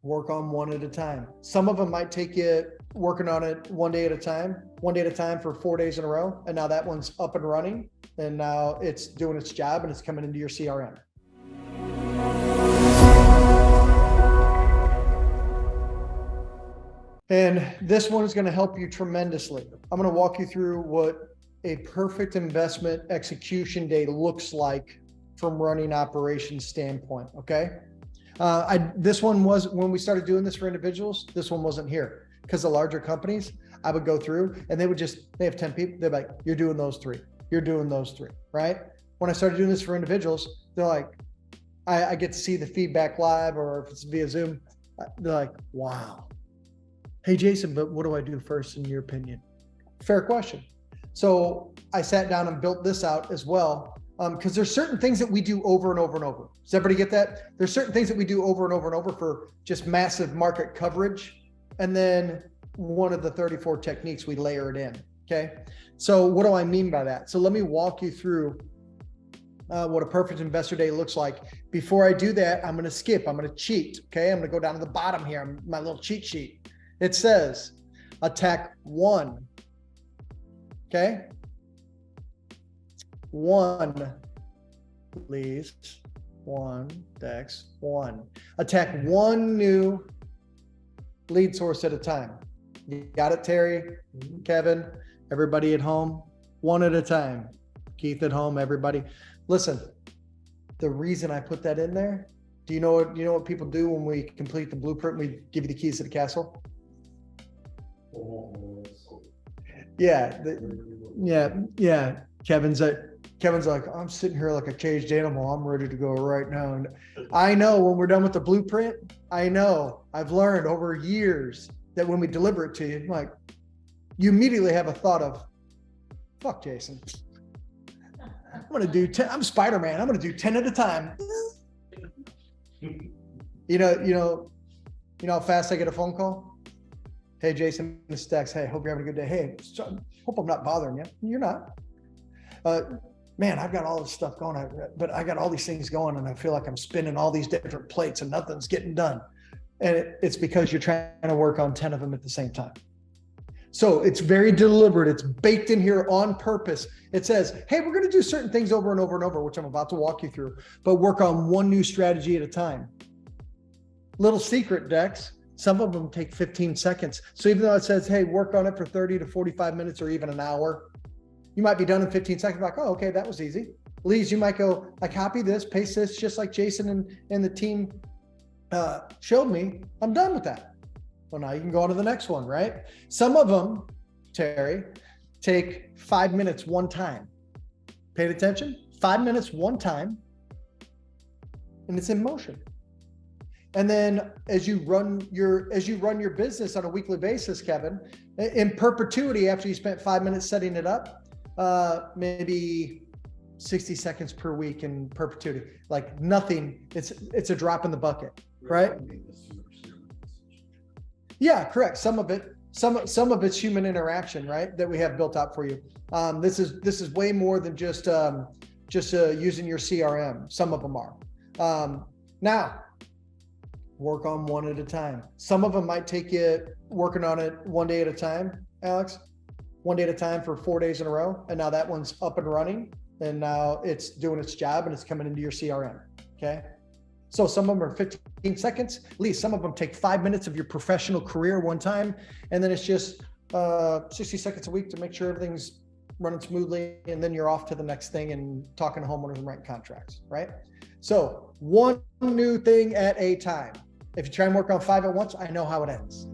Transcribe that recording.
work on one at a time. Some of them might take you working on it one day at a time for 4 days in a row. And now that one's up and running, and now it's doing its job and it's coming into your CRM. And this one is going to help you tremendously. I'm going to walk you through what a perfect investment execution day looks like from running operations standpoint. Okay. This one was, when we started doing this for individuals, this one wasn't here, because the larger companies, I would go through and they have 10 people. They're like, you're doing those three. You're doing those three. Right. When I started doing this for individuals, they're like, I get to see the feedback live, or if it's via Zoom, they're like, wow. Hey, Jason, but what do I do first in your opinion? Fair question. So I sat down and built this out as well, because there's certain things that we do over and over and over. Does everybody get that? There's certain things that we do over and over and over for just massive market coverage. And then one of the 34 techniques, we layer it in. Okay. So what do I mean by that? So let me walk you through what a perfect investor day looks like. Before I do that, I'm going to skip. I'm going to cheat. Okay. I'm going to go down to the bottom here, my little cheat sheet. It says attack one. Okay. One, please. One, Dex, one. Attack one new lead source at a time. You got it, Terry, Kevin, everybody at home, one at a time. Keith at home, everybody. Listen, the reason I put that in there, do you know what people do when we complete the blueprint? We give you the keys to the castle. Yeah. Kevin's like, I'm sitting here like a caged animal. I'm ready to go right now. And I know when we're done with the blueprint, I've learned over years that when we deliver it to you, like, you immediately have a thought of, fuck Jason. I'm going to do 10. I'm Spider-Man. I'm going to do 10 at a time. You know how fast I get a phone call? Hey, Jason, this is Dex. Hey, hope you're having a good day. Hey, hope I'm not bothering you. You're not. Man, I've got all this stuff going, but I got all these things going, and I feel like I'm spinning all these different plates and nothing's getting done. And it's because you're trying to work on 10 of them at the same time. So it's very deliberate. It's baked in here on purpose. It says, hey, we're going to do certain things over and over and over, which I'm about to walk you through, but work on one new strategy at a time. Little secret, Dex. Some of them take 15 seconds. So even though it says, hey, work on it for 30 to 45 minutes or even an hour, you might be done in 15 seconds. Like, oh, okay, that was easy. Lees, you might go, I copy this, paste this, just like Jason and the team showed me. I'm done with that. Well, now you can go on to the next one, right? Some of them, Terry, take 5 minutes one time. Paid attention? 5 minutes one time, and it's in motion. And then as you run your business on a weekly basis, Kevin, in perpetuity, after you spent 5 minutes setting it up, maybe 60 seconds per week in perpetuity, like nothing. It's a drop in the bucket, right? Yeah, correct. Some of it's human interaction, right? That we have built out for you. This is way more than just using your CRM. Some of them are. Now, work on one at a time. Some of them might take you working on it one day at a time, Alex. One day at a time for 4 days in a row. And now that one's up and running. And now it's doing its job and it's coming into your CRM. Okay. So some of them are 15 seconds. At least some of them take 5 minutes of your professional career one time. And then it's just 60 seconds a week to make sure everything's running smoothly. And then you're off to the next thing and talking to homeowners and writing contracts, right? So one new thing at a time. If you try and work on 5 at once, I know how it ends.